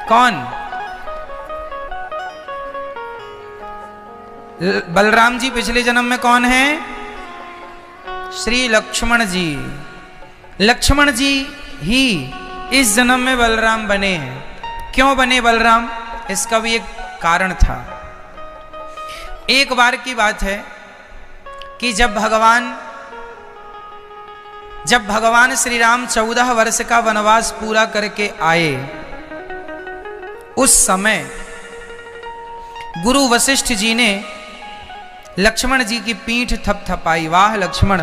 कौन? बलराम जी पिछले जन्म में कौन है? श्री लक्ष्मण जी। लक्ष्मण जी ही इस जन्म में बलराम बने हैं। क्यों बने बलराम? इसका भी एक कारण था। एक बार की बात है कि जब भगवान श्री राम 14 वर्ष का वनवास पूरा करके आए, उस समय गुरु वशिष्ठ जी ने लक्ष्मण जी की पीठ थपथपाई। वाह लक्ष्मण,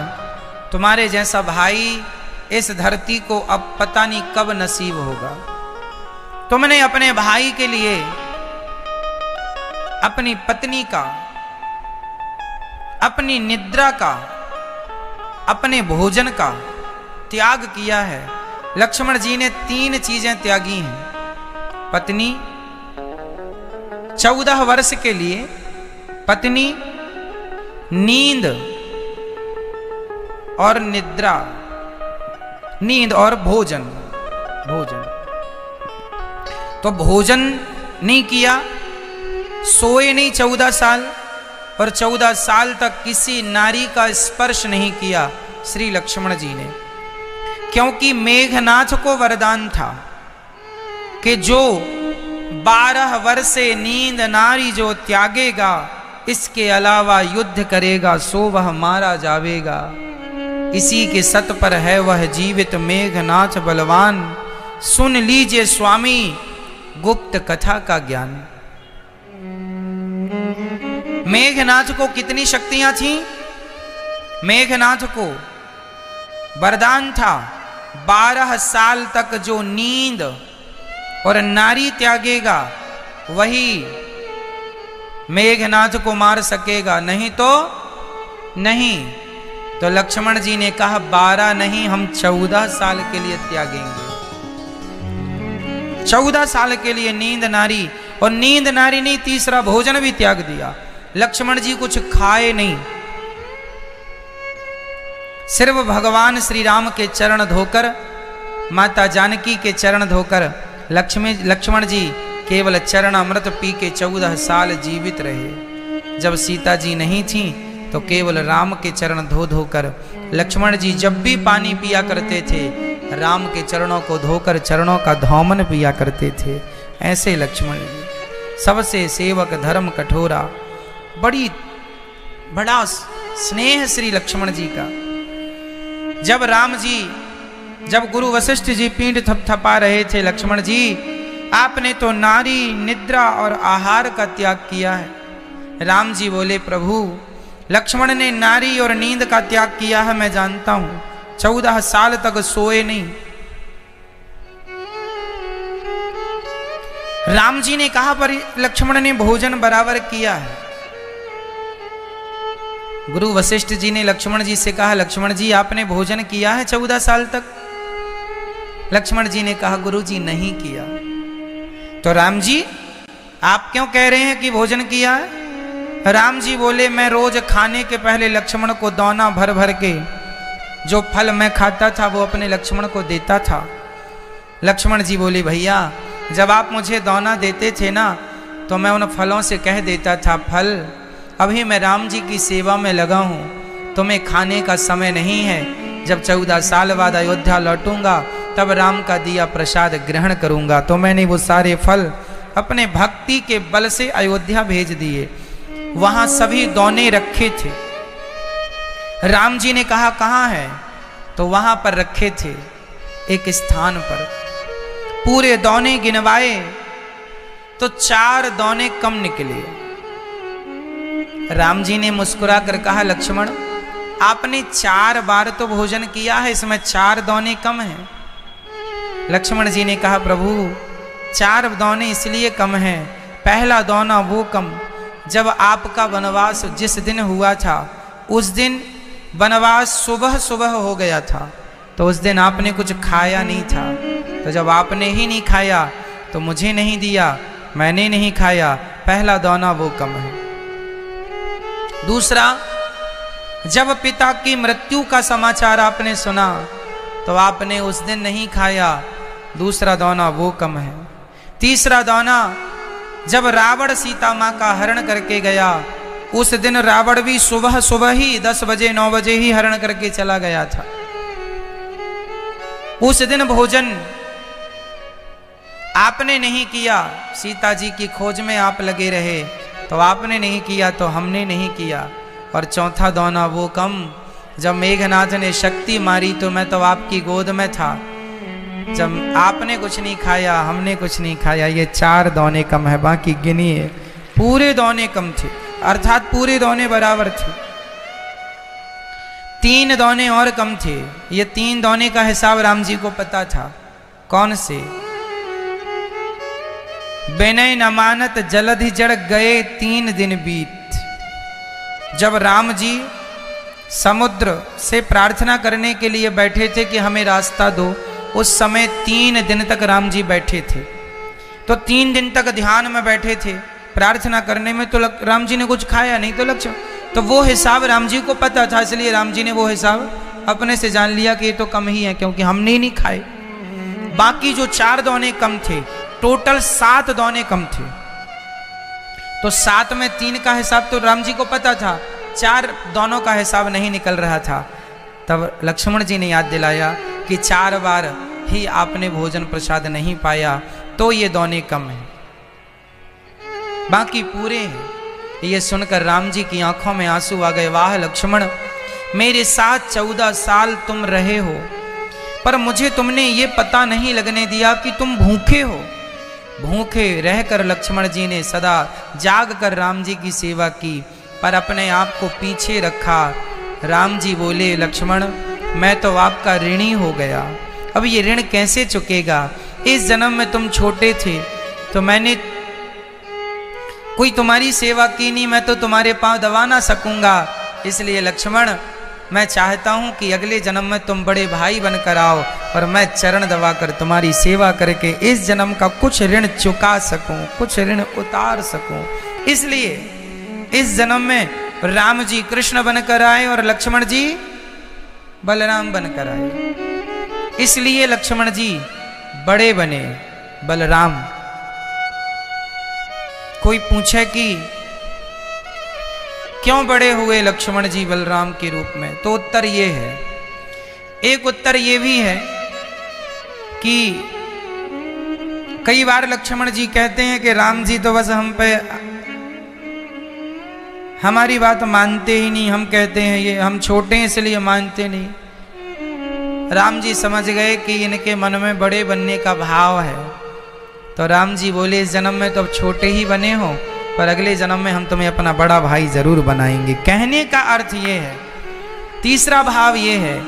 तुम्हारे जैसा भाई इस धरती को अब पता नहीं कब नसीब होगा। तुमने अपने भाई के लिए अपनी पत्नी का, अपनी निद्रा का, अपने भोजन का त्याग किया है। लक्ष्मण जी ने 3 चीजें त्यागी हैं। पत्नी, 14 वर्ष के लिए पत्नी, नींद और निद्रा, नींद और भोजन। तो भोजन नहीं किया, सोए नहीं 14 साल, और 14 साल तक किसी नारी का स्पर्श नहीं किया श्री लक्ष्मण जी ने, क्योंकि मेघनाथ को वरदान था कि जो 12 वर्षे नींद नारी जो त्यागेगा, इसके अलावा युद्ध करेगा सो वह मारा जावेगा। इसी के सत पर है वह जीवित मेघनाथ बलवान, सुन लीजिए स्वामी गुप्त कथा का ज्ञान। मेघनाथ को कितनी शक्तियां थीं? मेघनाथ को वरदान था 12 साल तक जो नींद और नारी त्यागेगा वही मेघनाथ को मार सकेगा, नहीं तो नहीं। तो लक्ष्मण जी ने कहा 12 नहीं, हम 14 साल के लिए त्यागेंगे। 14 साल के लिए नींद नारी, और नींद नारी नहीं, तीसरा भोजन भी त्याग दिया। लक्ष्मण जी कुछ खाए नहीं, सिर्फ भगवान श्री राम के चरण धोकर, माता जानकी के चरण धोकर लक्ष्मण जी केवल चरण अमृत पी के 14 साल जीवित रहे। जब सीता जी नहीं थी तो केवल राम के चरण धो धोकर लक्ष्मण जी जब भी पानी पिया करते थे, राम के चरणों को धोकर चरणों का धौमन पिया करते थे। ऐसे लक्ष्मण जी सबसे सेवक धर्म कठोरा, बड़ा स्नेह श्री लक्ष्मण जी का। जब गुरु वशिष्ठ जी पीठ थपथपा रहे थे, लक्ष्मण जी आपने तो नारी, निद्रा और आहार का त्याग किया है। राम जी बोले प्रभु, लक्ष्मण ने नारी और नींद का त्याग किया है, मैं जानता हूं। 14 साल तक सोए नहीं। राम जी ने कहा पर लक्ष्मण ने भोजन बराबर किया है। गुरु वशिष्ठ जी ने लक्ष्मण जी से कहा, लक्ष्मण जी आपने भोजन किया है 14 साल तक? लक्ष्मण जी ने कहा गुरु जी नहीं किया। तो राम जी आप क्यों कह रहे हैं कि भोजन किया है? राम जी बोले मैं रोज खाने के पहले लक्ष्मण को दौना भर भर के जो फल मैं खाता था वो अपने लक्ष्मण को देता था। लक्ष्मण जी बोले भैया जब आप मुझे दौना देते थे ना तो मैं उन फलों से कह देता था फल अभी मैं राम जी की सेवा में लगा हूँ, तुम्हें खाने का समय नहीं है। जब 14 साल बाद अयोध्या लौटूंगा तब राम का दिया प्रसाद ग्रहण करूंगा। तो मैंने वो सारे फल अपने भक्ति के बल से अयोध्या भेज दिए। वहां सभी दौने रखे थे। राम जी ने कहा कहाँ है? तो वहां पर रखे थे एक स्थान पर। पूरे दौने गिनवाए तो 4 दौने कम निकले। राम जी ने मुस्कुरा कर कहा लक्ष्मण आपने 4 बार तो भोजन किया है, इसमें 4 दौने कम हैं। लक्ष्मण जी ने कहा प्रभु 4 दौने इसलिए कम हैं, पहला दौना वो कम जब आपका वनवास जिस दिन हुआ था उस दिन वनवास सुबह सुबह हो गया था, तो उस दिन आपने कुछ खाया नहीं था। तो जब आपने ही नहीं खाया तो मुझे नहीं दिया, मैंने नहीं खाया, पहला दौना वो कम है। दूसरा, जब पिता की मृत्यु का समाचार आपने सुना तो आपने उस दिन नहीं खाया, दूसरा दौना वो कम है। तीसरा दाना, जब रावण सीता माँ का हरण करके गया, उस दिन रावण भी सुबह सुबह ही 10 बजे 9 बजे ही हरण करके चला गया था। उस दिन भोजन आपने नहीं किया, सीता जी की खोज में आप लगे रहे, तो आपने नहीं किया तो हमने नहीं किया। और चौथा दाना वो कम, जब मेघनाथ ने शक्ति मारी तो मैं तो आपकी गोद में था, जब आपने कुछ नहीं खाया हमने कुछ नहीं खाया। ये 4 दाने कम है, बाकी गिनिए पूरे दाने कम थे, अर्थात पूरे दाने बराबर थे। 3 दाने और कम थे। ये 3 दाने का हिसाब राम जी को पता था। कौन से? विनय न मानत जलधि जड़ गए 3 दिन बीत। जब राम जी समुद्र से प्रार्थना करने के लिए बैठे थे कि हमें रास्ता दो, उस समय 3 दिन तक राम जी बैठे थे। तो 3 दिन तक ध्यान में बैठे थे प्रार्थना करने में, तो राम जी ने कुछ खाया नहीं, तो लक्ष्मण, तो वो हिसाब राम जी को पता था, इसलिए राम जी ने वो हिसाब अपने से जान लिया कि ये तो कम ही है, क्योंकि हमने ही नहीं खाए। बाकी जो 4 दाने कम थे, टोटल 7 दाने कम थे। तो 7 में 3 का हिसाब तो राम जी को पता था, 4 दानों का हिसाब नहीं निकल रहा था। तब लक्ष्मण जी ने याद दिलाया कि 4 बार ही आपने भोजन प्रसाद नहीं पाया, तो ये दाने कम हैं, बाकी पूरे हैं। ये सुनकर राम जी की आंखों में आंसू आ गए। वाह लक्ष्मण, मेरे साथ 14 साल तुम रहे हो, पर मुझे तुमने ये पता नहीं लगने दिया कि तुम भूखे हो। भूखे रहकर लक्ष्मण जी ने सदा जाग कर राम जी की सेवा की, पर अपने आप को पीछे रखा। राम जी बोले, लक्ष्मण मैं तो आपका ऋणी हो गया, अब ये ऋण कैसे चुकेगा? इस जन्म में तुम छोटे थे तो मैंने कोई तुम्हारी सेवा की नहीं, मैं तो तुम्हारे पांव दबा ना सकूंगा। इसलिए लक्ष्मण मैं चाहता हूं कि अगले जन्म में तुम बड़े भाई बनकर आओ और मैं चरण दबाकर तुम्हारी सेवा करके इस जन्म का कुछ ऋण चुका सकूं, कुछ ऋण उतार सकूं। इसलिए इस जन्म में राम जी कृष्ण बनकर आए और लक्ष्मण जी बलराम बनकर आए। इसलिए लक्ष्मण जी बड़े बने, बलराम। कोई पूछे कि क्यों बड़े हुए लक्ष्मण जी बलराम के रूप में, तो उत्तर ये है, एक उत्तर ये भी है कि कई बार लक्ष्मण जी कहते हैं कि राम जी तो बस हम पे हमारी बात मानते ही नहीं, हम कहते हैं ये हम छोटे हैं इसलिए मानते नहीं। राम जी समझ गए कि इनके मन में बड़े बनने का भाव है, तो राम जी बोले इस जन्म में तो अब छोटे ही बने हो, पर अगले जन्म में हम तुम्हें अपना बड़ा भाई जरूर बनाएंगे। कहने का अर्थ ये है, तीसरा भाव ये है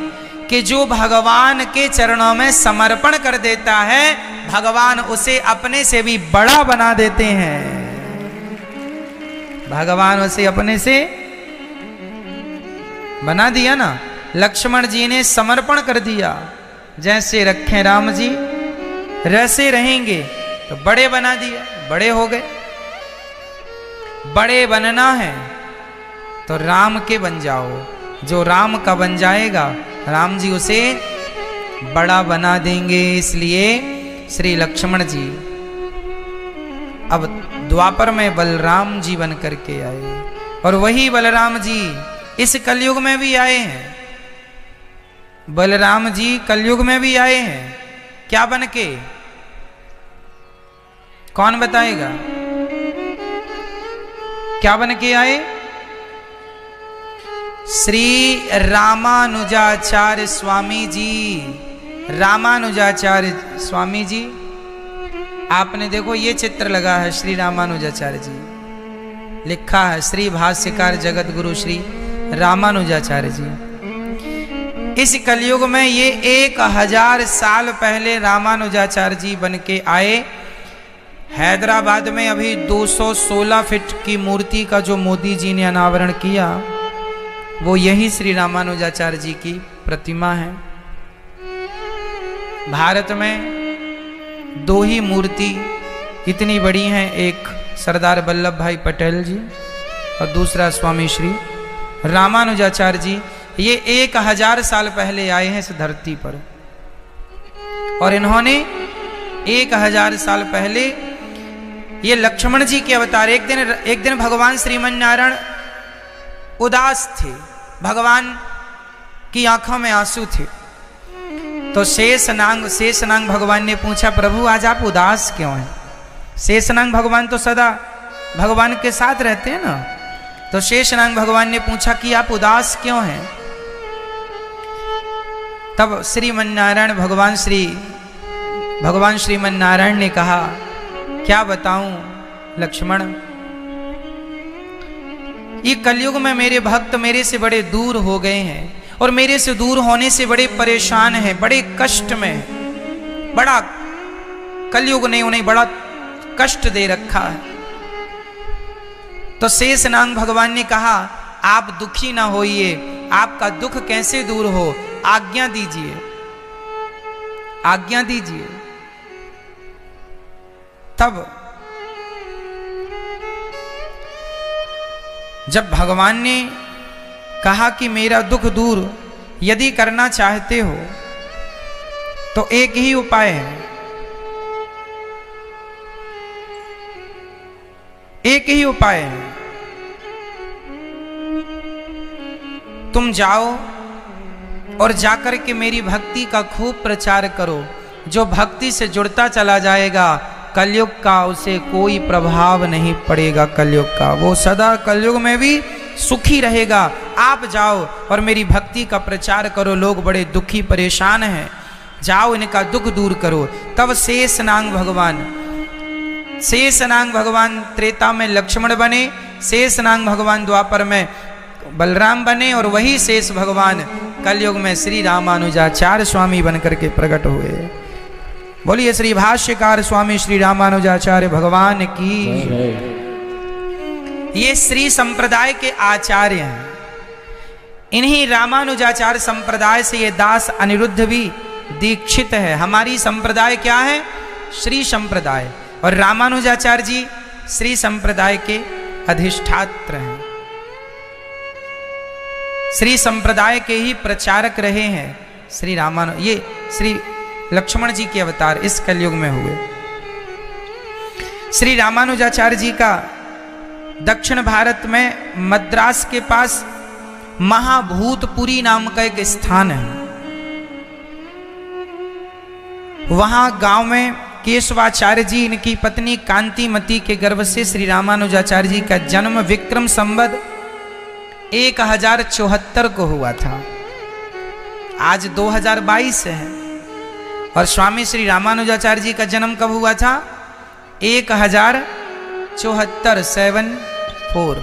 कि जो भगवान के चरणों में समर्पण कर देता है, भगवान उसे अपने से भी बड़ा बना देते हैं। भगवान उसे अपने से बना दिया ना। लक्ष्मण जी ने समर्पण कर दिया, जैसे रखे राम जी वैसे रहेंगे, तो बड़े बना दिया, बड़े हो गए। बड़े बनना है तो राम के बन जाओ, जो राम का बन जाएगा राम जी उसे बड़ा बना देंगे। इसलिए श्री लक्ष्मण जी अब द्वापर में बलराम जी बन करके आए, और वही बलराम जी इस कलयुग में भी आए हैं। बलराम जी कलयुग में भी आए हैं, क्या बन के? कौन बताएगा क्या बन के आए? श्री रामानुजाचार्य स्वामी जी। रामानुजाचार्य स्वामी जी, आपने देखो ये चित्र लगा है श्री रामानुजाचार्य जी, लिखा है श्री भाष्यकार जगत गुरु श्री रामानुजाचार्य जी। इस कलयुग में ये 1000 साल पहले रामानुजाचार्य जी बन के आए। हैदराबाद में अभी 216 फीट की मूर्ति का जो मोदी जी ने अनावरण किया, वो यही श्री रामानुजाचार्य जी की प्रतिमा है। भारत में 2 ही मूर्ति इतनी बड़ी हैं, एक सरदार वल्लभ भाई पटेल जी और दूसरा स्वामी श्री रामानुजाचार्य जी। ये 1000 साल पहले आए हैं इस धरती पर, और इन्होंने 1000 साल पहले ये लक्ष्मण जी के अवतार। एक दिन भगवान श्रीमन नारायण उदास थे, भगवान की आंखों में आंसू थे। तो शेषनाग भगवान ने पूछा, प्रभु आज आप उदास क्यों हैं? शेषनाग भगवान तो सदा भगवान के साथ रहते हैं ना। तो शेषनाग भगवान ने पूछा कि आप उदास क्यों हैं? तब श्रीमन्नारायण भगवान श्रीमन्नारायण ने कहा, क्या बताऊं लक्ष्मण, ये कलयुग में मेरे भक्त मेरे से बड़े दूर हो गए हैं और मेरे से दूर होने से बड़े परेशान हैं, बड़े कष्ट में हैं। बड़ा कलयुग ने उन्हें बड़ा कष्ट दे रखा है। तो शेषनाग भगवान ने कहा, आप दुखी ना होइए, आपका दुख कैसे दूर हो, आज्ञा दीजिए, आज्ञा दीजिए। तब जब भगवान ने कहा कि मेरा दुख दूर यदि करना चाहते हो तो एक ही उपाय है, एक ही उपाय है, तुम जाओ और जाकर के मेरी भक्ति का खूब प्रचार करो। जो भक्ति से जुड़ता चला जाएगा कलयुग का उसे कोई प्रभाव नहीं पड़ेगा, कलयुग का वो सदा कलयुग में भी सुखी रहेगा। आप जाओ और मेरी भक्ति का प्रचार करो, लोग बड़े दुखी परेशान हैं, जाओ इनका दुख दूर करो। तब शेषनाग भगवान त्रेता में लक्ष्मण बने, शेषनाग भगवान द्वापर में बलराम बने और वही शेष भगवान कलयुग में श्री रामानुजाचार्य स्वामी बनकर के प्रकट हुए। बोलिए श्री भाष्यकार स्वामी श्री रामानुजाचार्य भगवान की। ये श्री संप्रदाय के आचार्य हैं। इन्हीं रामानुजाचार्य संप्रदाय से ये दास अनिरुद्ध भी दीक्षित है। हमारी संप्रदाय क्या है? श्री संप्रदाय। और रामानुजाचार्य जी श्री संप्रदाय के अधिष्ठात्र हैं, श्री संप्रदाय के ही प्रचारक रहे हैं। ये श्री लक्ष्मण जी के अवतार इस कलयुग में हुए। श्री रामानुजाचार्य जी का दक्षिण भारत में मद्रास के पास महाभूतपुरी नाम का एक स्थान है। वहां गांव में केशवाचार्य जी, इनकी पत्नी कांतिमती के गर्भ से श्री रामानुजाचार्य जी का जन्म विक्रम संवत 1074 को हुआ था। आज 2022 है और स्वामी श्री रामानुजाचार्य जी का जन्म कब हुआ था? 1074 74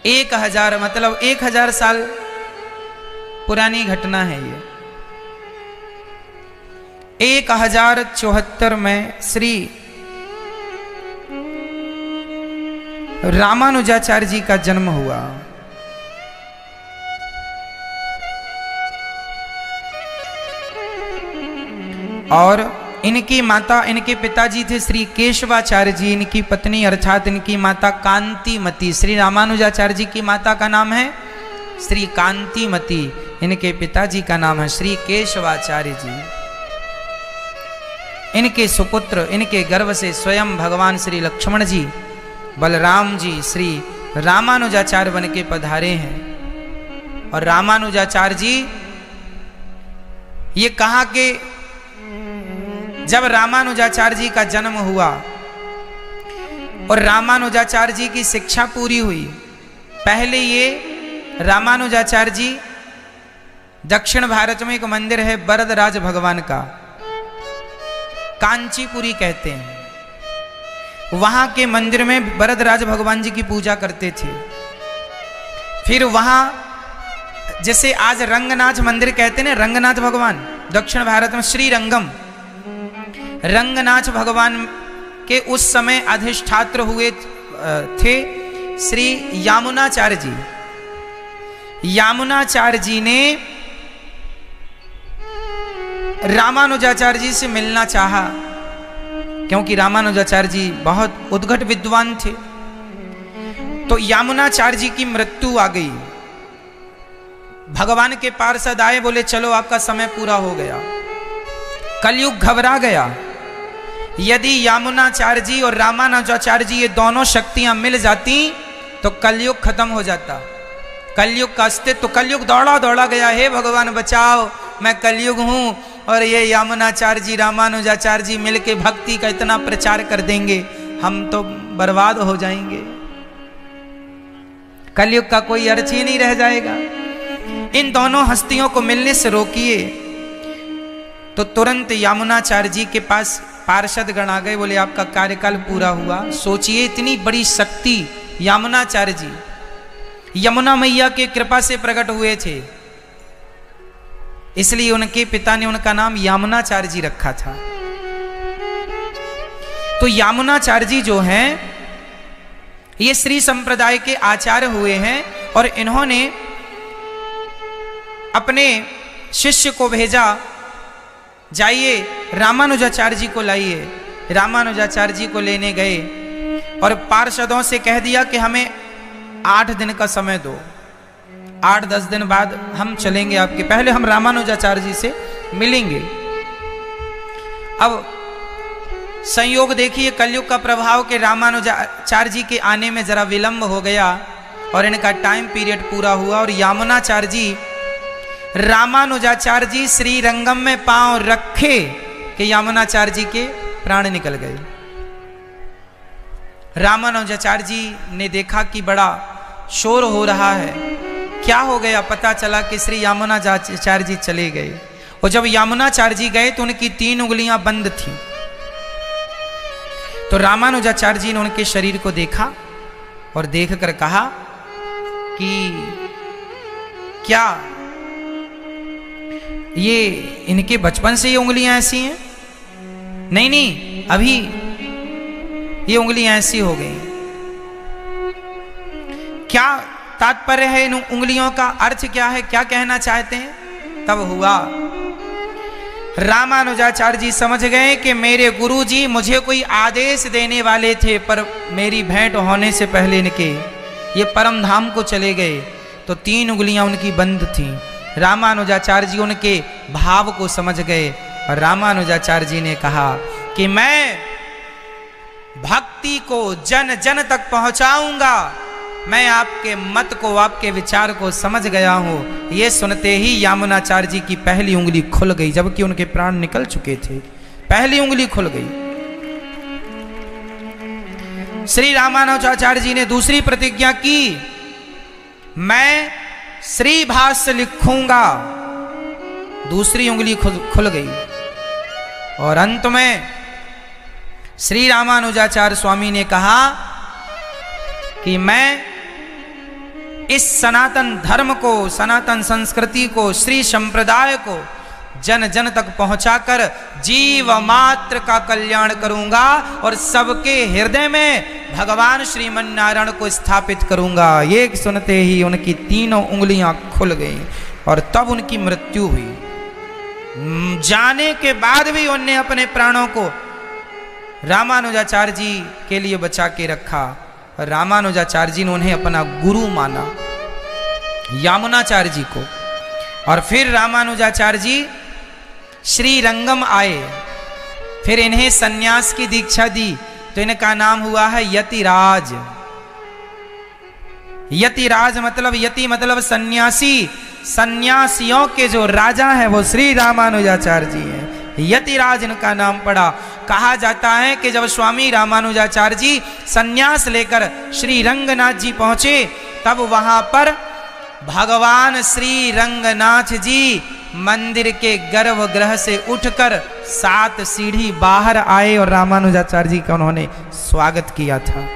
1000 मतलब 1000 साल पुरानी घटना है ये। 1074 में श्री रामानुजाचार्य जी का जन्म हुआ। और इनकी माता, इनके पिताजी थे श्री केशवाचार्य जी, इनकी पत्नी अर्थात इनकी माता कांतिमती। श्री रामानुजाचार्य जी की माता का नाम है श्री कांतिमती, इनके पिताजी का नाम है श्री केशवाचार्य जी। इनके सुपुत्र, इनके गर्भ से स्वयं भगवान श्री लक्ष्मण जी, बलराम जी श्री रामानुजाचार्य बन के पधारे हैं। और रामानुजाचार्य जी ये कहा कि जब रामानुजाचार्य जी का जन्म हुआ और रामानुजाचार्य जी की शिक्षा पूरी हुई, पहले ये रामानुजाचार्य जी दक्षिण भारत में एक मंदिर है वरदराज भगवान का, कांचीपुरी कहते हैं। वहां के मंदिर में वरदराज भगवान जी की पूजा करते थे। फिर वहां जैसे आज रंगनाथ मंदिर कहते हैं ना, रंगनाथ भगवान दक्षिण भारत में श्री रंगम, रंगनाथ भगवान के उस समय अधिष्ठात्र हुए थे श्री यामुनाचार्य जी। यामुनाचार्य जी ने रामानुजाचार्य जी से मिलना चाहा, क्योंकि रामानुजाचार्य जी बहुत उद्घट विद्वान थे। तो यामुनाचार्य जी की मृत्यु आ गई। भगवान के पार्षद आए, बोले चलो आपका समय पूरा हो गया। कलयुग घबरा गया। यदि यमुनाचार्य जी और रामानुजाचार्य जी ये दोनों शक्तियां मिल जाती तो कलयुग खत्म हो जाता। कलयुग का अस्तित्व, कलयुग दौड़ा दौड़ा गया, हे भगवान बचाओ, मैं कलयुग हूं और ये यमुनाचार्य जी रामानुजाचार्य जी मिलके भक्ति का इतना प्रचार कर देंगे, हम तो बर्बाद हो जाएंगे, कलयुग का कोई अर्थ ही नहीं रह जाएगा। इन दोनों हस्तियों को मिलने से रोकिए। तो तुरंत यमुनाचार्य जी के पास पार्षद गण आ गए, बोले आपका कार्यकाल पूरा हुआ। सोचिए इतनी बड़ी शक्ति यमुनाचार्य जी यमुना मैया की कृपा से प्रकट हुए थे, इसलिए उनके पिता ने उनका नाम यमुनाचार्य जी रखा था। तो यमुनाचार्य जी जो हैं ये श्री संप्रदाय के आचार्य हुए हैं और इन्होंने अपने शिष्य को भेजा, जाइए रामानुजाचार्य जी को लाइए। रामानुजाचार्य जी को लेने गए और पार्षदों से कह दिया कि हमें 8 दिन का समय दो, 8-10 दिन बाद हम चलेंगे आपके, पहले हम रामानुजाचार्य जी से मिलेंगे। अब संयोग देखिए कलयुग का प्रभाव के रामानुजाचार्य जी के आने में जरा विलंब हो गया और इनका टाइम पीरियड पूरा हुआ और यमुनाचार्य जी रामानुजाचार्य जी श्री रंगम में पांव रखे कि यमुनाचार्य जी के प्राण निकल गए। रामानुजाचार्य जी ने देखा कि बड़ा शोर हो रहा है, क्या हो गया, पता चला कि श्री यमुनाचार्य जी चले गए। और जब यमुनाचार्य जी गए तो उनकी 3 उंगलियां बंद थी। तो रामानुजाचार्य जी ने उनके शरीर को देखा और देखकर कहा कि क्या ये इनके बचपन से ये उंगलियां ऐसी हैं? नहीं नहीं, अभी ये उंगलियां ऐसी हो गई। क्या तात्पर्य है इन उंगलियों का, अर्थ क्या है, क्या कहना चाहते हैं? तब हुआ रामानुजाचार्य जी समझ गए कि मेरे गुरुजी मुझे कोई आदेश देने वाले थे, पर मेरी भेंट होने से पहले इनके ये परम धाम को चले गए। तो 3 उंगलियां उनकी बंद थीं। रामानुजाचार्य जी उनके भाव को समझ गए और रामानुजाचार्य जी ने कहा कि मैं भक्ति को जन जन तक पहुंचाऊंगा, मैं आपके मत को, आपके विचार को समझ गया हूं। ये सुनते ही यमुनाचार्य जी की पहली उंगली खुल गई, जबकि उनके प्राण निकल चुके थे, पहली उंगली खुल गई। श्री रामानुजाचार्य जी ने दूसरी प्रतिज्ञा की, मैं श्री भाष्य लिखूंगा, दूसरी उंगली खुल गई। और अंत में श्री रामानुजाचार्य स्वामी ने कहा कि मैं इस सनातन धर्म को, सनातन संस्कृति को, श्री संप्रदाय को जन जन तक पहुंचाकर जीव मात्र का कल्याण करूंगा और सबके हृदय में भगवान श्रीमन नारायण को स्थापित करूंगा। ये सुनते ही उनकी 3 उंगलियां खुल गईं और तब उनकी मृत्यु हुई। जाने के बाद भी उन्होंने अपने प्राणों को रामानुजाचार्य जी के लिए बचा के रखा। रामानुजाचार्य जी ने उन्हें अपना गुरु माना, यमुनाचार्य जी को। और फिर रामानुजाचार्य जी श्री रंगम आए, फिर इन्हें सन्यास की दीक्षा दी, तो इनका नाम हुआ है यतिराज। यतिराज मतलब, यति मतलब सन्यासी, सन्यासियों के जो राजा हैं वो श्री रामानुजाचार्य जी हैं। यतिराज इनका नाम पड़ा। कहा जाता है कि जब स्वामी रामानुजाचार्य जी सन्यास लेकर श्री रंगनाथ जी पहुंचे, तब वहां पर भगवान श्री रंगनाथ जी मंदिर के गर्भगृह से उठकर 7 सीढ़ी बाहर आए और रामानुजाचार्य जी का उन्होंने स्वागत किया था।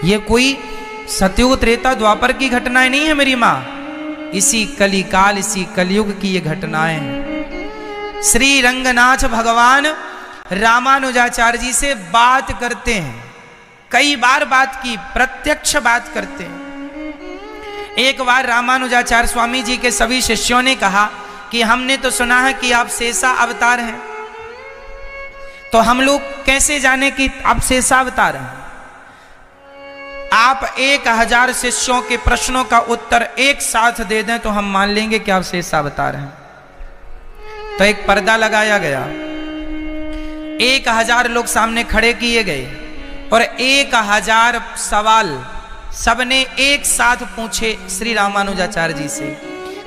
ये कोई सतयुग त्रेता द्वापर की घटनाएं नहीं है मेरी माँ, इसी कलिकाल, इसी कलयुग की ये घटनाएं हैं। श्री रंगनाथ भगवान रामानुजाचार्य जी से बात करते हैं, कई बार बात की, प्रत्यक्ष बात करते हैं। एक बार रामानुजाचार्य स्वामी जी के सभी शिष्यों ने कहा कि हमने तो सुना है कि आप शेषा अवतार हैं, तो हम लोग कैसे जाने कि आप शेषा अवतार हैं? आप 1000 शिष्यों के प्रश्नों का उत्तर एक साथ दे दें तो हम मान लेंगे कि आप शेषा अवतार हैं। तो एक पर्दा लगाया गया 1000 लोग सामने खड़े किए गए और 1000 सवाल सबने एक साथ पूछे श्री रामानुजाचार्य जी से।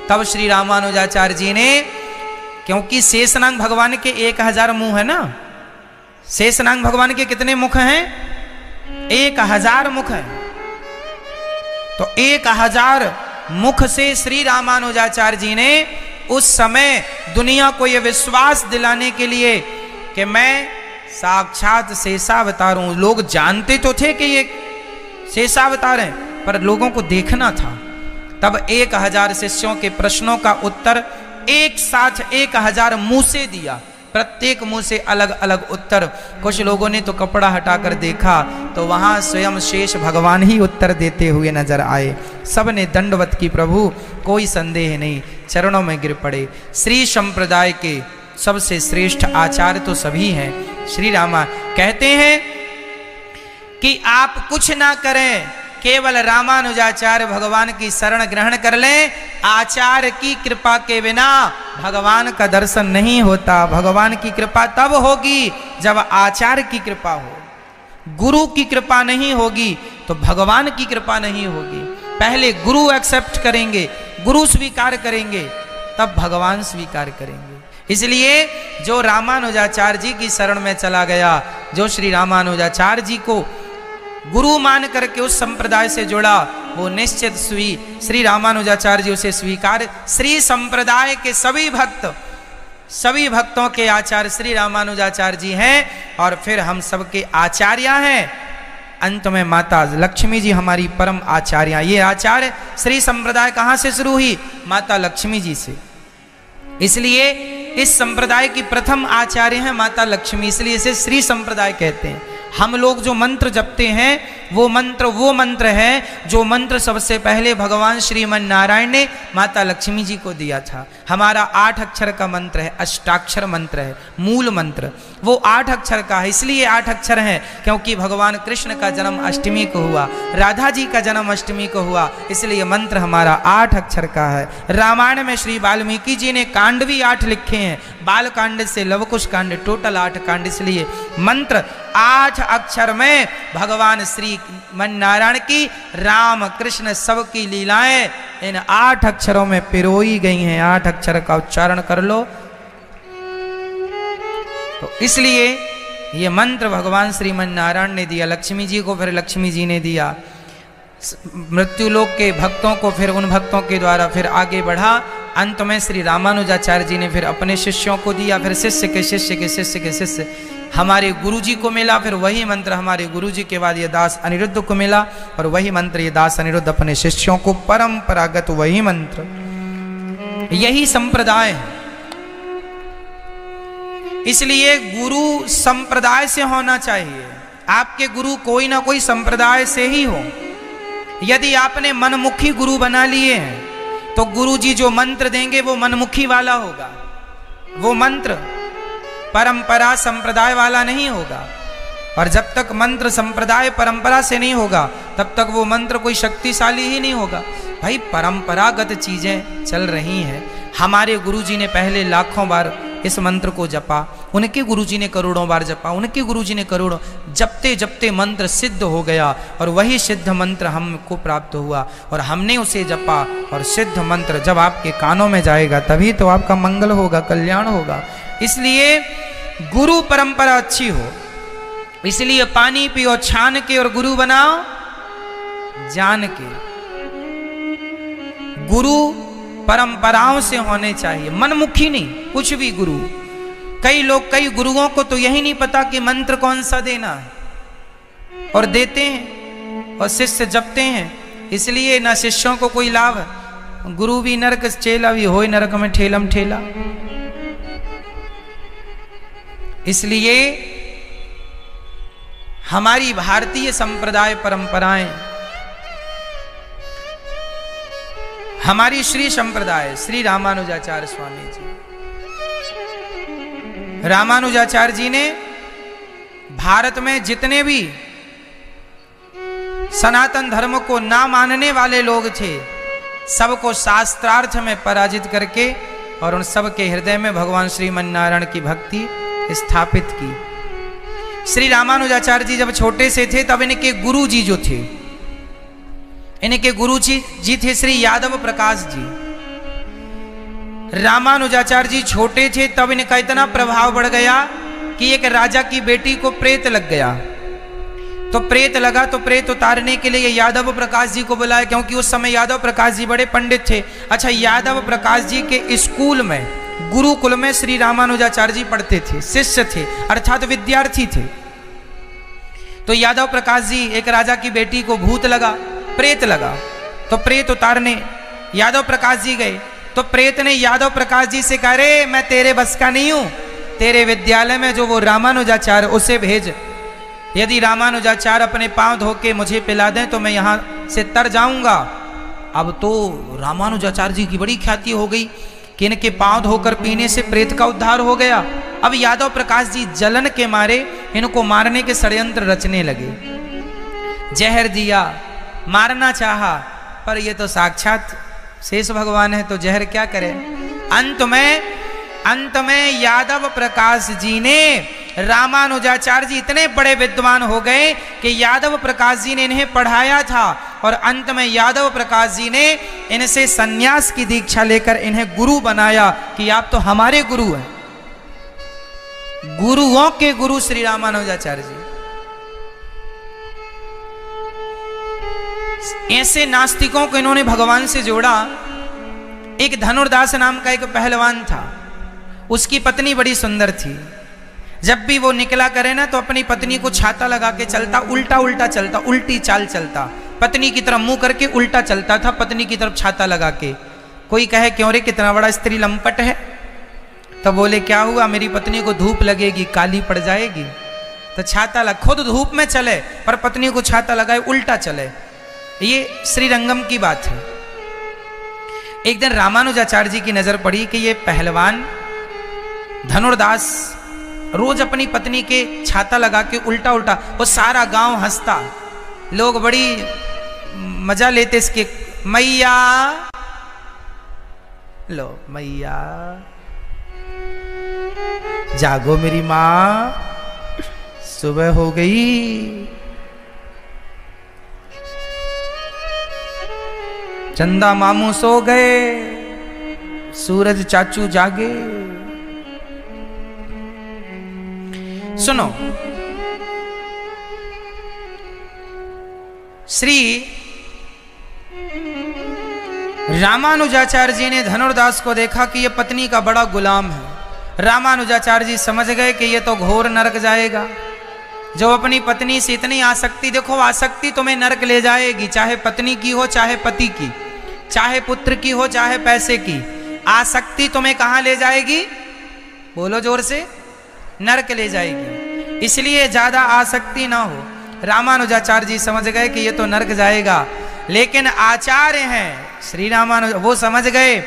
तब श्री रामानुजाचार्य जी ने, क्योंकि शेषनाग भगवान के 1000 मुंह है ना, शेषनाग भगवान के कितने मुख हैं? 1000 मुख हैं। तो 1000 मुख से श्री रामानुजाचार्य जी ने उस समय दुनिया को यह विश्वास दिलाने के लिए कि मैं साक्षात शेषावतार हूं। लोग जानते तो थे कि ये शेषावतार हैं, पर लोगों को देखना था। तब 1000 शिष्यों के प्रश्नों का उत्तर एक साथ 1000 मुंह से दिया, प्रत्येक मुंह से अलग अलग उत्तर। कुछ लोगों ने तो कपड़ा हटाकर देखा तो वहां स्वयं शेष भगवान ही उत्तर देते हुए नजर आए। सब ने दंडवत की, प्रभु कोई संदेह नहीं, चरणों में गिर पड़े। श्री संप्रदाय के सबसे श्रेष्ठ आचार्य तो सभी हैं। श्री रामा कहते हैं कि आप कुछ ना करें, केवल रामानुजाचार्य भगवान की शरण ग्रहण कर लें। आचार्य की कृपा के बिना भगवान का दर्शन नहीं होता। भगवान की कृपा तब होगी जब आचार्य की कृपा हो। गुरु की कृपा नहीं होगी तो भगवान की कृपा नहीं होगी। पहले गुरु एक्सेप्ट करेंगे, गुरु स्वीकार करेंगे, तब भगवान स्वीकार करेंगे। इसलिए जो रामानुजाचार्य जी की शरण में चला गया, जो श्री रामानुजाचार्य जी को गुरु मान करके उस संप्रदाय से जुड़ा, वो निश्चित श्री रामानुजाचार्य जी उसे स्वीकार। श्री संप्रदाय के सभी भक्त, सभी भक्तों के आचार्य श्री रामानुजाचार्य जी हैं और फिर हम सबके आचार्य हैं। अंत में माता लक्ष्मी जी हमारी परम आचार्य। ये आचार्य श्री संप्रदाय कहाँ से शुरू हुई? माता लक्ष्मी जी से। इसलिए इस संप्रदाय की प्रथम आचार्य हैं माता लक्ष्मी, इसलिए इसे श्री संप्रदाय कहते हैं। हम लोग जो मंत्र जपते हैं वो मंत्र है जो मंत्र सबसे पहले भगवान श्रीमन नारायण ने माता लक्ष्मी जी को दिया था। हमारा 8 अक्षर का मंत्र है, अष्टाक्षर मंत्र है, मूल मंत्र वो 8 अक्षर का है। इसलिए 8 अक्षर है क्योंकि भगवान कृष्ण का जन्म अष्टमी को हुआ, राधा जी का जन्म अष्टमी को हुआ, इसलिए मंत्र हमारा 8 अक्षर का है। रामायण में श्री वाल्मीकि जी ने कांड भी 8 लिखे हैं, बाल कांड से लवकुश कांड, टोटल 8 कांड। इसलिए मंत्र 8 अक्षर में भगवान श्री मन नारायण की राम कृष्ण सबकी लीलाएं इन 8 अक्षरों में पिरोई गई हैं। 8 अक्षर का उच्चारण कर लो। तो इसलिए ये मंत्र भगवान श्रीमन नारायण ने दिया लक्ष्मी जी को, फिर लक्ष्मी जी ने दिया मृत्युलोक के भक्तों को, फिर उन भक्तों के द्वारा फिर आगे बढ़ा। अंत में श्री रामानुजाचार्य जी ने फिर अपने शिष्यों को दिया, फिर शिष्य के शिष्य के शिष्य के शिष्य हमारे गुरु जी को मिला। फिर वही मंत्र हमारे गुरु जी के बाद ये दास अनिरुद्ध को मिला और वही मंत्र ये दास अनिरुद्ध अपने शिष्यों को, परंपरागत वही मंत्र, यही संप्रदाय है। इसलिए गुरु संप्रदाय से होना चाहिए। आपके गुरु कोई ना कोई संप्रदाय से ही हो। यदि आपने मनमुखी गुरु बना लिए हैं तो गुरु जी जो मंत्र देंगे वो मनमुखी वाला होगा, वो मंत्र परंपरा संप्रदाय वाला नहीं होगा। और जब तक मंत्र संप्रदाय परंपरा से नहीं होगा तब तक वो मंत्र कोई शक्तिशाली ही नहीं होगा। भाई परंपरागत चीजें चल रही हैं। हमारे गुरुजी ने पहले लाखों बार इस मंत्र को जपा, उनके गुरुजी ने करोड़ों बार जपा, उनके गुरुजी ने करोड़ों, जपते जपते मंत्र सिद्ध हो गया और वही सिद्ध मंत्र हमको प्राप्त हुआ और हमने उसे जपा। और सिद्ध मंत्र जब आपके कानों में जाएगा तभी तो आपका मंगल होगा, कल्याण होगा। इसलिए गुरु परंपरा अच्छी हो, इसलिए पानी पियो छान के और गुरु बनाओ जान के। गुरु परंपराओं से होने चाहिए, मनमुखी नहीं, कुछ भी गुरु। कई गुरुओं को तो यही नहीं पता कि मंत्र कौन सा देना है और देते हैं और शिष्य जपते हैं, इसलिए ना शिष्यों को कोई लाभ है। गुरु भी नरक चेला भी होए नरक में ठेलम ठेला। इसलिए हमारी भारतीय संप्रदाय परंपराएं, हमारी श्री संप्रदाय श्री रामानुजाचार्य स्वामी जी, रामानुजाचार्य जी ने भारत में जितने भी सनातन धर्म को ना मानने वाले लोग थे सबको शास्त्रार्थ में पराजित करके और उन सब के हृदय में भगवान श्रीमन नारायण की भक्ति स्थापित की। श्री रामानुजाचार्य जी जब छोटे से थे तब इनके गुरु जी जो थे, इनके गुरु जी थे श्री यादव प्रकाश जी। रामानुजाचार्य जी छोटे थे तब इनका इतना प्रभाव बढ़ गया कि एक राजा की बेटी को प्रेत लग गया। तो प्रेत लगा तो प्रेत उतारने के लिए यादव प्रकाश जी को बुलाया, क्योंकि उस समय यादव प्रकाश जी बड़े पंडित थे। अच्छा, यादव प्रकाश जी के स्कूल में, गुरुकुल में श्री रामानुजाचार्य जी पढ़ते थे, शिष्य थे अर्थात विद्यार्थी थे। तो यादव प्रकाश जी, एक राजा की बेटी को भूत लगा, प्रेत लगा, तो प्रेत उतारने यादव प्रकाश जी गए। तो प्रेत ने यादव प्रकाश जी से कहा, रे मैं तेरे बस का नहीं हूं, तेरे विद्यालय में जो वो रामानुजाचार्य उसे भेज। यदि रामानुजाचार्य अपने पांव धो के मुझे पिला दें तो मैं यहां से तर जाऊंगा। अब तो रामानुजाचार्य जी की बड़ी ख्याति हो गई कि इनके पांव धोकर पीने से प्रेत का उद्धार हो गया। अब यादव प्रकाश जी जलन के मारे इनको मारने के षड्यंत्र रचने लगे। जहर दिया, मारना चाहा, पर ये तो साक्षात शेष भगवान है, तो जहर क्या करे। अंत में यादव प्रकाश जी ने, रामानुजाचार्य जी इतने बड़े विद्वान हो गए कि यादव प्रकाश जी ने इन्हें पढ़ाया था, और अंत में यादव प्रकाश जी ने इनसे सन्यास की दीक्षा लेकर इन्हें गुरु बनाया कि आप तो हमारे गुरु हैं। गुरुओं के गुरु श्री रामानुजाचार्य जी। ऐसे नास्तिकों को इन्होंने भगवान से जोड़ा। एक धनुर्दास नाम का एक पहलवान था, उसकी पत्नी बड़ी सुंदर थी। जब भी वो निकला करे ना तो अपनी पत्नी को छाता लगा के चलता, उल्टा उल्टा चलता, उल्टी चाल चलता, पत्नी की तरफ मुंह करके उल्टा चलता था, पत्नी की तरफ छाता लगा के। कोई कहे क्यों रे, कितना बड़ा स्त्री लंपट है। तो बोले क्या हुआ, मेरी पत्नी को धूप लगेगी, काली पड़ जाएगी, तो छाता लग, खुद धूप में चले पर पत्नी को छाता लगाए, उल्टा चले। ये श्रीरंगम की बात है। एक दिन रामानुजाचार्य जी की नजर पड़ी कि ये पहलवान धनुर्दास रोज अपनी पत्नी के छाता लगा के उल्टा उल्टा, वो सारा गांव हंसता, लोग बड़ी मजा लेते इसके। मैया लो, मैया जागो मेरी मां, सुबह हो गई। चंदा मामू सो गए, सूरज चाचू जागे। सुनो, श्री रामानुजाचार्य जी ने धनुर्दास को देखा कि यह पत्नी का बड़ा गुलाम है। रामानुजाचार्य जी समझ गए कि यह तो घोर नरक जाएगा। जो अपनी पत्नी से इतनी आसक्ति, देखो आसक्ति तुम्हें नरक ले जाएगी, चाहे पत्नी की हो, चाहे पति की, चाहे पुत्र की हो, चाहे पैसे की। आसक्ति तुम्हें कहां ले जाएगी, बोलो जोर से, नरक ले जाएगी। इसलिए ज्यादा आसक्ति ना हो। रामानुजाचार्य जी समझ गए कि ये तो नरक जाएगा, लेकिन आचार्य हैं श्री रामानुज, वो समझ गए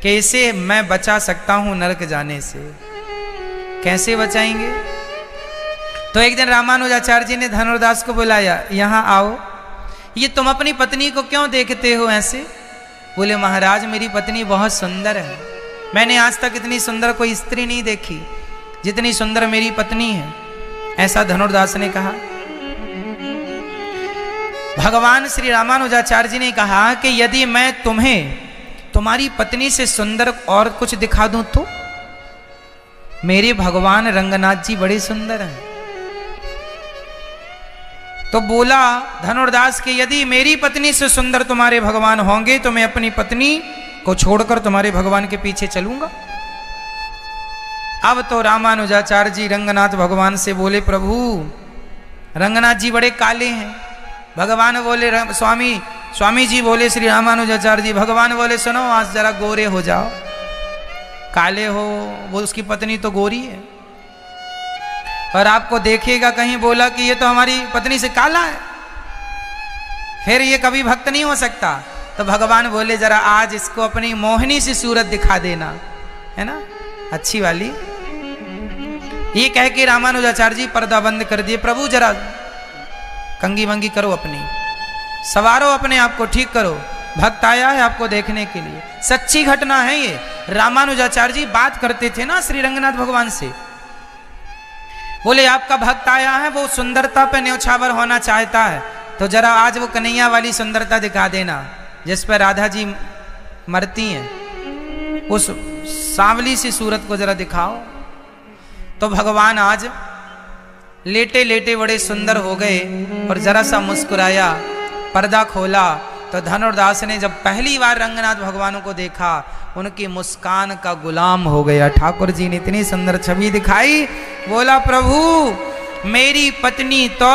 कि इसे मैं बचा सकता हूं नरक जाने से। कैसे बचाएंगे? तो एक दिन रामानुजाचार्य जी ने धनुर्दास को बुलाया, यहां आओ, ये तुम अपनी पत्नी को क्यों देखते हो ऐसे? बोले महाराज मेरी पत्नी बहुत सुंदर है, मैंने आज तक इतनी सुंदर कोई स्त्री नहीं देखी जितनी सुंदर मेरी पत्नी है। ऐसा धनुर्दास ने कहा। भगवान श्री रामानुजाचार्य जी ने कहा कि यदि मैं तुम्हें तुम्हारी पत्नी से सुंदर और कुछ दिखा दूं तो? मेरे भगवान रंगनाथ जी बड़े सुंदर हैं। तो बोला धनुर्दास कि यदि मेरी पत्नी से सुंदर तुम्हारे भगवान होंगे तो मैं अपनी पत्नी को छोड़कर तुम्हारे भगवान के पीछे चलूंगा। अब तो रामानुजाचार्य जी रंगनाथ भगवान से बोले, प्रभु रंगनाथ जी बड़े काले हैं। भगवान बोले, स्वामी जी बोले श्री रामानुजाचार्य जी, भगवान बोले सुनो आज जरा गोरे हो जाओ। काले हो, वो उसकी पत्नी तो गोरी है, पर आपको देखेगा कहीं बोला कि ये तो हमारी पत्नी से काला है, फिर ये कभी भक्त नहीं हो सकता। तो भगवान बोले जरा आज इसको अपनी मोहिनी सी सूरत दिखा देना, है ना, अच्छी वाली। ये कह के रामानुजाचार्य जी पर्दा बंद कर दिए। प्रभु जरा कंगी मंगी करो, अपनी सवारो, अपने आप को ठीक करो, भक्त आया है आपको देखने के लिए। सच्ची घटना है ये। रामानुजाचार्य जी बात करते थे ना श्री रंगनाथ भगवान से। बोले आपका भक्त आया है, वो सुंदरता पे न्यौछावर होना चाहता है, तो जरा आज वो कन्हैया वाली सुंदरता दिखा देना जिस पर राधा जी मरती हैं, उस सांवली सी सूरत को जरा दिखाओ। तो भगवान आज लेटे लेटे बड़े सुंदर हो गए और जरा सा मुस्कुराया, पर्दा खोला तो धनुर्दास ने जब पहली बार रंगनाथ भगवान को देखा, उनकी मुस्कान का गुलाम हो गया। ठाकुर जी ने इतनी सुंदर छवि दिखाई, बोला प्रभु मेरी पत्नी तो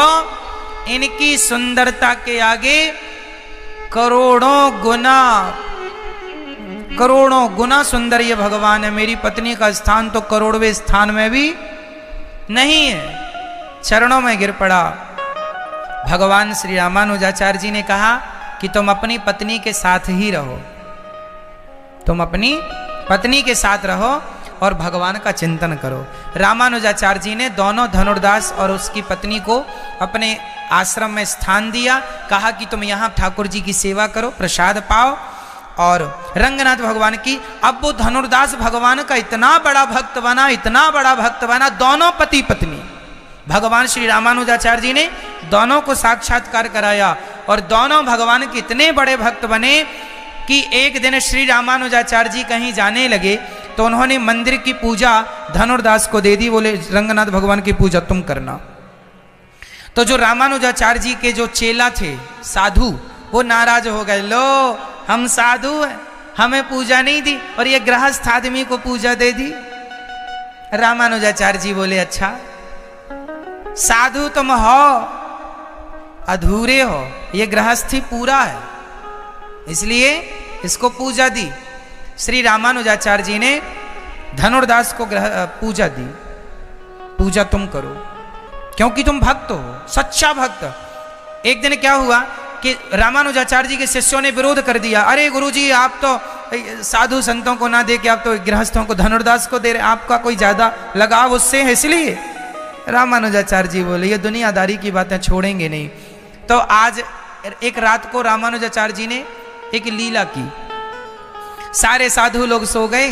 इनकी सुंदरता के आगे करोड़ों गुना सुंदर ये भगवान है। मेरी पत्नी का स्थान तो करोड़वें स्थान में भी नहीं है। चरणों में गिर पड़ा। भगवान श्री रामानुजाचार्य जी ने कहा कि तुम अपनी पत्नी के साथ ही रहो, तुम अपनी पत्नी के साथ रहो और भगवान का चिंतन करो। रामानुजाचार्य जी ने दोनों धनुर्दास और उसकी पत्नी को अपने आश्रम में स्थान दिया, कहा कि तुम यहाँ ठाकुर जी की सेवा करो, प्रसाद पाओ और रंगनाथ भगवान की। अब वो धनुर्दास भगवान का इतना बड़ा भक्त बना, इतना बड़ा भक्त बना, दोनों पति पत्नी भगवान श्री रामानुजाचार्य जी ने दोनों को साक्षात्कार कराया और दोनों भगवान के इतने बड़े भक्त बने कि एक दिन श्री रामानुजाचार्य जी कहीं जाने लगे तो उन्होंने मंदिर की पूजा धनुर्दास को दे दी। बोले रंगनाथ भगवान की पूजा तुम करना। तो जो रामानुजाचार्य जी के जो चेला थे साधु, वो नाराज हो गए, लो हम साधु हैं, हमें पूजा नहीं दी और ये गृहस्थ आदमी को पूजा दे दी। रामानुजाचार्य जी बोले अच्छा साधु तुम हो, अधूरे हो, ये गृहस्थी पूरा है, इसलिए इसको पूजा दी। श्री रामानुजाचार्य जी ने धनुर्दास को पूजा दी, पूजा तुम करो क्योंकि तुम भक्त हो, सच्चा भक्त। एक दिन क्या हुआ कि रामानुजाचार्य जी के शिष्यों ने विरोध कर दिया, अरे गुरुजी आप तो साधु संतों को ना दे के आप तो गृहस्थों को धनुर्दास को दे रहे, आपका कोई ज्यादा लगाव उससे है। इसलिए रामानुजाचार्य जी बोले ये दुनियादारी की बातें छोड़ेंगे नहीं। तो आज एक रात को रामानुजाचार्य जी ने एक लीला की, सारे साधु लोग सो गए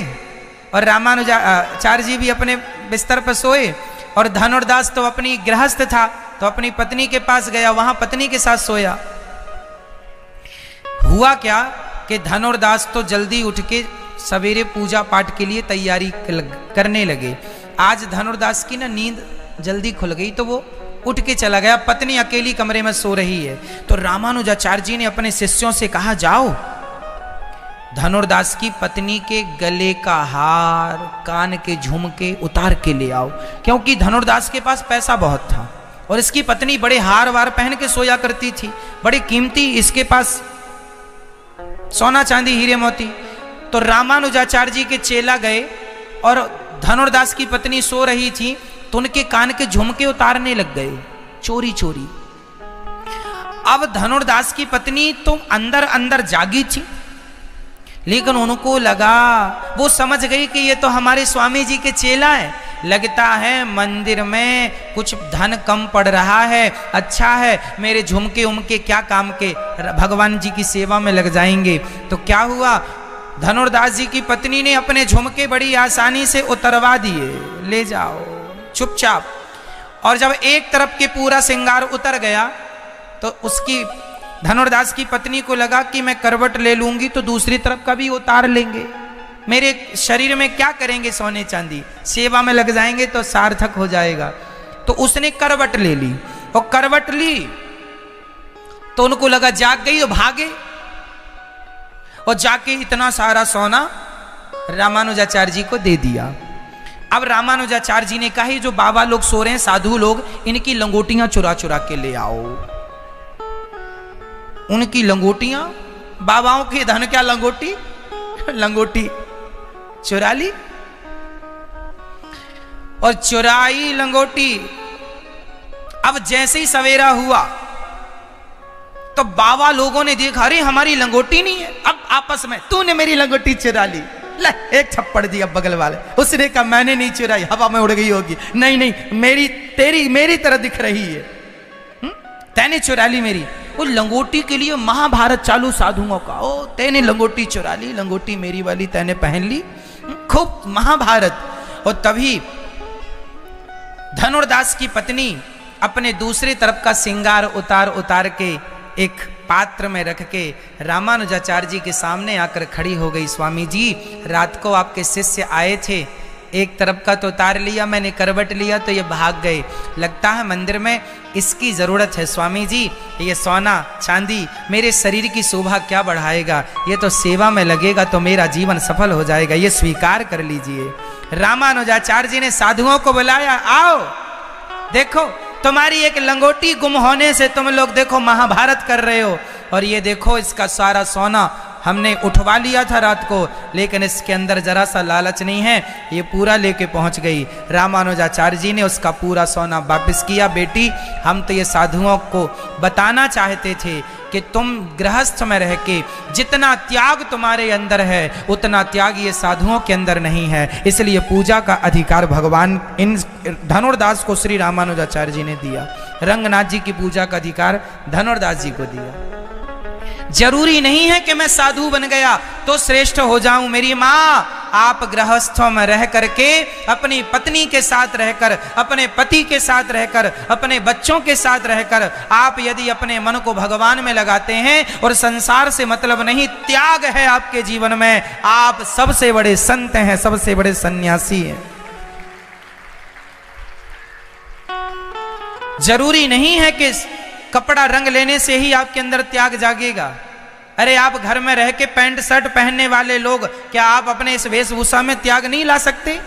और रामानुजाचार्य जी भी अपने बिस्तर पर सोए और धनुर्दास तो अपनी गृहस्थ था तो अपनी पत्नी के पास गया, वहां पत्नी के साथ सोया। हुआ क्या कि धनुर्दास तो जल्दी उठ के सवेरे पूजा पाठ के लिए तैयारी करने लगे। आज धनुर्दास की ना नींद जल्दी खुल गई तो वो उठ के चला गया, पत्नी अकेली कमरे में सो रही है। तो रामानुजाचार्य जी ने अपने शिष्यों से कहा जाओ धनुर्दास की पत्नी के गले का हार, कान के झुमके उतार के ले आओ, क्योंकि धनुर्दास के पास पैसा बहुत था और इसकी पत्नी बड़े हार वार पहन के सोया करती थी, बड़े कीमती इसके पास सोना चांदी हीरे मोती। तो रामानुजाचार्य जी के चेला गए और धनुर्दास की पत्नी सो रही थी तो उनके कान के झुमके उतारने लग गए चोरी चोरी। अब धनुर्दास की पत्नी तो अंदर अंदर जागी थी, लेकिन उनको लगा, वो समझ गई कि ये तो हमारे स्वामी जी के चेला है, लगता है मंदिर में कुछ धन कम पड़ रहा है, अच्छा है मेरे झुमके उमके क्या काम के, भगवान जी की सेवा में लग जाएंगे। तो क्या हुआ, धनुर्दास जी की पत्नी ने अपने झुमके बड़ी आसानी से उतरवा दिए, ले जाओ चुपचाप। और जब एक तरफ के पूरा श्रृंगार उतर गया तो उसकी धनुर्दास की पत्नी को लगा कि मैं करवट ले लूंगी तो दूसरी तरफ का भी उतार लेंगे, मेरे शरीर में क्या करेंगे सोने चांदी, सेवा में लग जाएंगे तो सार्थक हो जाएगा। तो उसने करवट ले ली और करवट ली तो उनको लगा जाग गई और भागे और जाके इतना सारा सोना रामानुजाचार्य जी को दे दिया। अब रामानुजाचार्य जी ने कहा जो बाबा लोग सो रहे हैं, साधु लोग, इनकी लंगोटियां चुरा चुरा के ले आओ। उनकी लंगोटियां, बाबाओं के धन क्या लंगोटी, लंगोटी चुरा ली और चुराई लंगोटी। अब जैसे ही सवेरा हुआ तो बाबा लोगों ने देखा, अरे हमारी लंगोटी नहीं है। अब आपस में, तूने मेरी लंगोटी चुरा ली, ले एक थप्पड़ दिया बगल वाले। उसने कहा मैंने नहीं चुराई, हवा में उड़ गई होगी। नहीं नहीं, मेरी तरह दिख रही है, तैने चुरा ली मेरी। वो लंगोटी के लिए महाभारत चालू साधुओं का, ओ तैने लंगोटी चुरा ली, लंगोटी मेरी वाली तैने पहन ली, खूब महाभारत। और तभी धनुर्दास की पत्नी अपने दूसरी तरफ का श्रृंगार उतार के एक पात्र में रख के रामानुजाचार्य जी के सामने आकर खड़ी हो गई। स्वामी जी, रात को आपके शिष्य आए थे, एक तरफ का तो उतार लिया, मैंने करवट लिया तो ये भाग गए, लगता है मंदिर में इसकी जरूरत है। स्वामी जी, ये सोना चांदी मेरे शरीर की शोभा क्या बढ़ाएगा, ये तो सेवा में लगेगा तो मेरा जीवन सफल हो जाएगा, ये स्वीकार कर लीजिए। रामानुजाचार्य जी ने साधुओं को बुलाया, आओ देखो तुम्हारी एक लंगोटी गुम होने से तुम लोग देखो महाभारत कर रहे हो, और ये देखो इसका सारा सोना हमने उठवा लिया था रात को, लेकिन इसके अंदर जरा सा लालच नहीं है, ये पूरा लेके पहुंच गई। रामानुजाचार्य जी ने उसका पूरा सोना वापस किया। बेटी, हम तो ये साधुओं को बताना चाहते थे कि तुम गृहस्थ में रह के जितना त्याग तुम्हारे अंदर है उतना त्याग ये साधुओं के अंदर नहीं है, इसलिए पूजा का अधिकार भगवान इन धनुर्दास को श्री रामानुजाचार्य जी ने दिया। रंगनाथ जी की पूजा का अधिकार धनुर्दास जी को दिया। जरूरी नहीं है कि मैं साधु बन गया तो श्रेष्ठ हो जाऊं। मेरी माँ, आप गृहस्थों में रह करके अपनी पत्नी के साथ रहकर, अपने पति के साथ रहकर, अपने बच्चों के साथ रहकर आप यदि अपने मन को भगवान में लगाते हैं और संसार से मतलब नहीं, त्याग है आपके जीवन में, आप सबसे बड़े संत हैं, सबसे बड़े सन्यासी हैं। जरूरी नहीं है कि कपड़ा रंग लेने से ही आपके अंदर त्याग जागेगा। अरे आप घर में रह के पैंट शर्ट पहनने वाले लोग, क्या आप अपने इस वेशभूषा में त्याग नहीं ला सकते?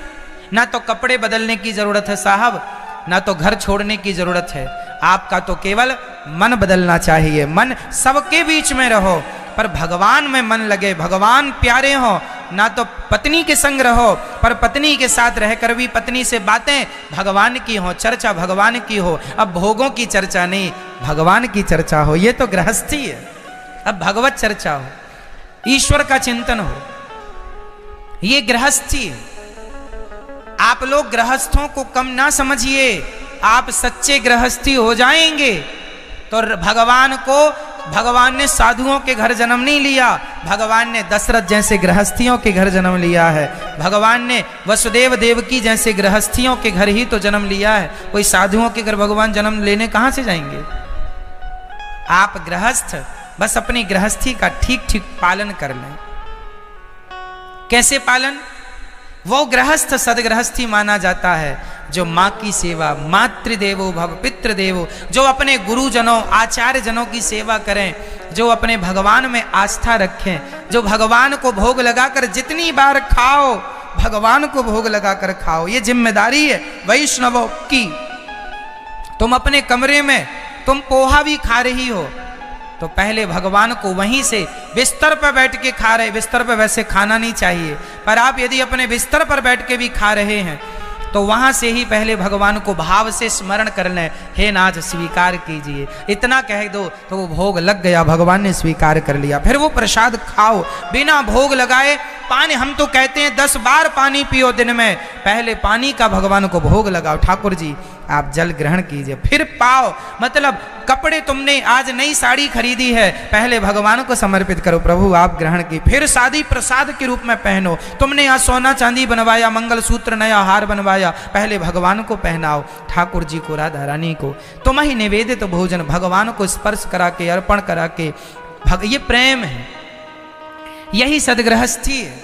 ना तो कपड़े बदलने की जरूरत है साहब, ना तो घर छोड़ने की जरूरत है, आपका तो केवल मन बदलना चाहिए। मन सबके बीच में रहो पर भगवान में मन लगे, भगवान प्यारे हो। ना तो पत्नी के संग रहो पर पत्नी के साथ रहकर भी पत्नी से बातें भगवान की हो, चर्चा भगवान की हो। अब भोगों की चर्चा नहीं, भगवान की चर्चा हो, ये तो गृहस्थी है। अब भगवत चर्चा हो, ईश्वर का चिंतन हो, ये गृहस्थी है। आप लोग गृहस्थों को कम ना समझिए, आप सच्चे गृहस्थी हो जाएंगे तो भगवान ने साधुओं के घर जन्म नहीं लिया, भगवान ने दशरथ जैसे गृहस्थियों के घर जन्म लिया है। भगवान ने वसुदेव देवकी जैसे गृहस्थियों के घर ही तो जन्म लिया है। कोई साधुओं के घर भगवान जन्म लेने कहां से जाएंगे? आप गृहस्थ बस अपनी गृहस्थी का ठीक ठीक पालन कर लें। कैसे पालन? वो गृहस्थ सदगृहस्थी माना जाता है जो माँ की सेवा, मातृदेवो भव पितृदेवो, जो अपने गुरुजनों आचार्य जनों की सेवा करें, जो अपने भगवान में आस्था रखें, जो भगवान को भोग लगाकर जितनी बार खाओ भगवान को भोग लगाकर खाओ। ये जिम्मेदारी है वैष्णवों की। तुम अपने कमरे में तुम पोहा भी खा रही हो तो पहले भगवान को वहीं से बिस्तर पर बैठ के खा रहे। बिस्तर पर वैसे खाना नहीं चाहिए, पर आप यदि अपने बिस्तर पर बैठ के भी खा रहे हैं तो वहां से ही पहले भगवान को भाव से स्मरण कर लें, हे नाथ स्वीकार कीजिए। इतना कह दो तो वो भोग लग गया, भगवान ने स्वीकार कर लिया। फिर वो प्रसाद खाओ बिना भोग लगाए। पानी, हम तो कहते हैं 10 बार पानी पियो दिन में, पहले पानी का भगवान को भोग लगाओ। ठाकुर जी आप जल ग्रहण कीजिए फिर पाओ। मतलब कपड़े तुमने आज नई साड़ी खरीदी है, पहले भगवान को समर्पित करो, प्रभु आप ग्रहण की, फिर शादी प्रसाद के रूप में पहनो। तुमने आज सोना चांदी बनवाया, मंगलसूत्र नया हार बनवाया, पहले भगवान को पहनाओ, ठाकुर जी को, राधा रानी को। तुम ही निवेदित भोजन भगवान को स्पर्श करा के, अर्पण करा के, ये प्रेम है, यही सदगृहस्थी है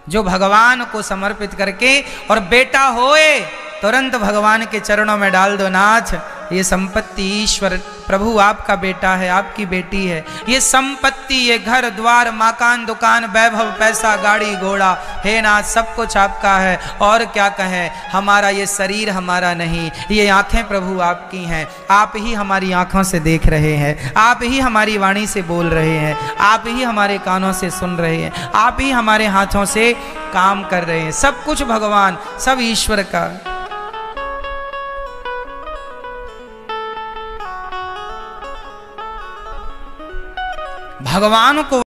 जो भगवान को समर्पित करके। और बेटा होए तुरंत भगवान के चरणों में डाल दो, नाथ ये संपत्ति ईश्वर प्रभु आपका बेटा है, आपकी बेटी है, ये संपत्ति, ये घर द्वार मकान दुकान वैभव पैसा गाड़ी घोड़ा, हे नाथ सब कुछ आपका है। और क्या कहें, हमारा ये शरीर हमारा नहीं, ये आंखें प्रभु आपकी हैं, आप ही हमारी आंखों से देख रहे हैं, आप ही हमारी वाणी से बोल रहे हैं, आप ही हमारे कानों से सुन रहे हैं, आप ही हमारे हाथों से काम कर रहे हैं। सब कुछ भगवान, सब ईश्वर का। भगवान को